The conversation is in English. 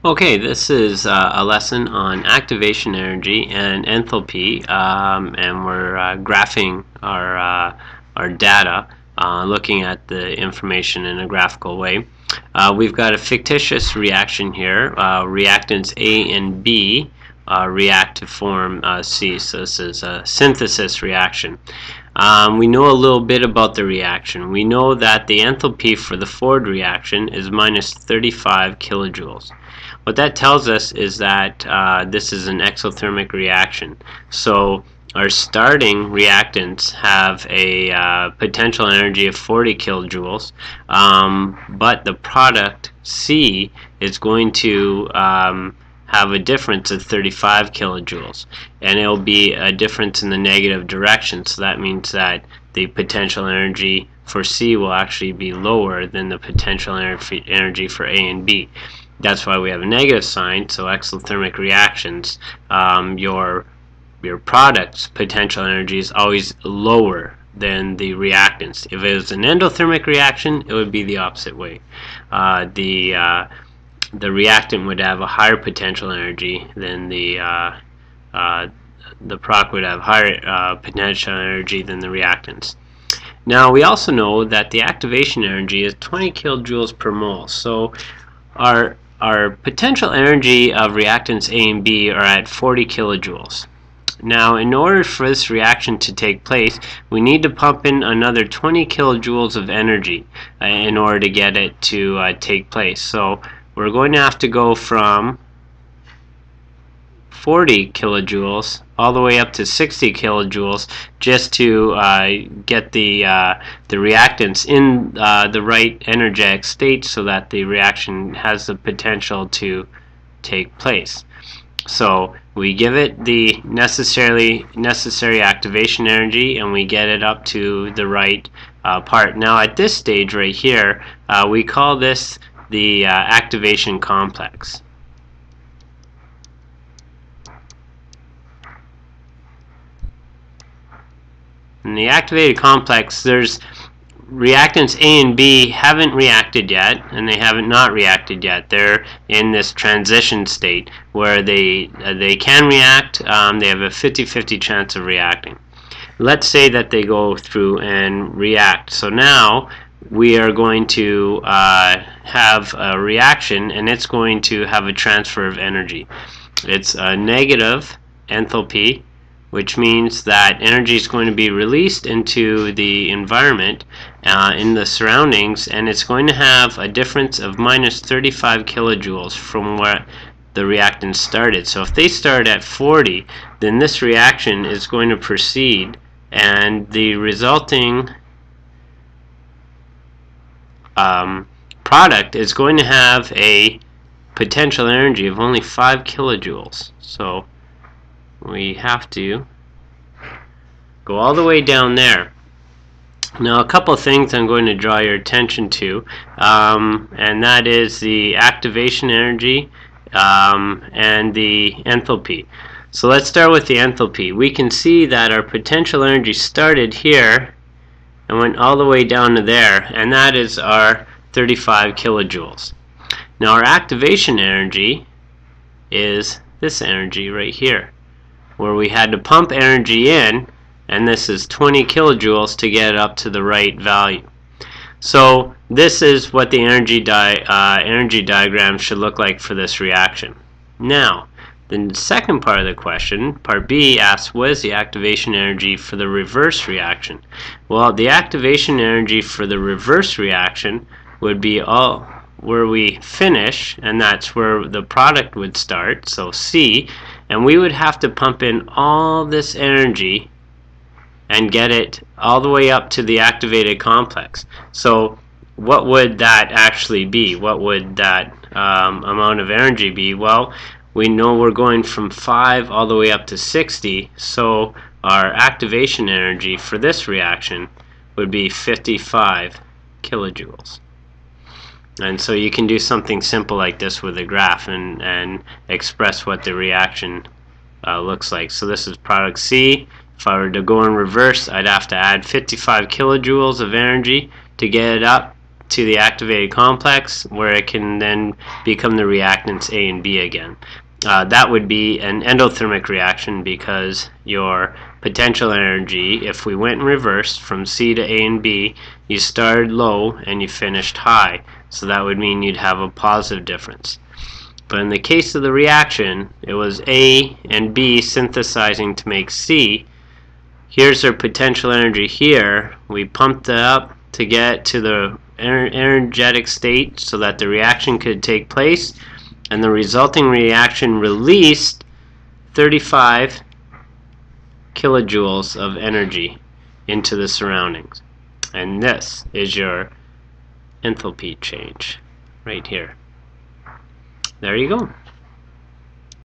Okay, this is a lesson on activation energy and enthalpy, and we're graphing our data, looking at the information in a graphical way. We've got a fictitious reaction here. Reactants A and B react to form C, so this is a synthesis reaction. We know a little bit about the reaction. We know that the enthalpy for the forward reaction is minus 35 kilojoules. What that tells us is that this is an exothermic reaction. So our starting reactants have a potential energy of 40 kilojoules, but the product C is going to have a difference of 35 kilojoules, and it'll be a difference in the negative direction. So that means that the potential energy for C will actually be lower than the potential energy for A and B. That's why we have a negative sign. So exothermic reactions, your product's potential energy is always lower than the reactants. If it was an endothermic reaction, it would be the opposite way. The reactant would have a higher potential energy than the product would have higher potential energy than the reactants. Now we also know that the activation energy is 20 kilojoules per mole. So our potential energy of reactants A and B are at 40 kilojoules. Now, in order for this reaction to take place, we need to pump in another 20 kilojoules of energy in order to get it to take place. So we're going to have to go from 40 kilojoules all the way up to 60 kilojoules just to get the reactants in the right energetic state so that the reaction has the potential to take place. So we give it the necessary activation energy, and we get it up to the right part. Now at this stage right here, we call this the activation complex. In the activated complex, there's reactants A and B haven't reacted yet, and they haven't not reacted yet. They're in this transition state where they can react. They have a 50-50 chance of reacting. Let's say that they go through and react. So now we are going to have a reaction, and it's going to have a transfer of energy. It's a negative enthalpy, which means that energy is going to be released into the environment, in the surroundings, and it's going to have a difference of minus 35 kilojoules from where the reactant started. So if they start at 40, then this reaction is going to proceed, and the resulting product is going to have a potential energy of only 5 kilojoules. So we have to go all the way down there. Now a couple of things I'm going to draw your attention to, and that is the activation energy and the enthalpy. So let's start with the enthalpy. We can see that our potential energy started here and went all the way down to there, and that is our 35 kilojoules. Now our activation energy is this energy right here, where we had to pump energy in, and this is 20 kilojoules to get it up to the right value. So this is what the energy diagram should look like for this reaction. Now, the second part of the question, part B, asks what is the activation energy for the reverse reaction? Well, the activation energy for the reverse reaction would be all where we finish, and that's where the product would start, so C, and we would have to pump in all this energy and get it all the way up to the activated complex. So what would that actually be? What would that amount of energy be? Well, we know we're going from 5 all the way up to 60, so our activation energy for this reaction would be 55 kilojoules. And so you can do something simple like this with a graph and express what the reaction looks like. So this is product C. If I were to go in reverse, I'd have to add 55 kilojoules of energy to get it up to the activated complex, where it can then become the reactants A and B again. That would be an endothermic reaction, because your potential energy, if we went in reverse from C to A and B, you started low and you finished high. So that would mean you'd have a positive difference. But in the case of the reaction, it was A and B synthesizing to make C. Here's our potential energy here. We pumped it up to get to the energetic state so that the reaction could take place, and the resulting reaction released 35 kilojoules of energy into the surroundings. And this is your enthalpy change right here. There you go.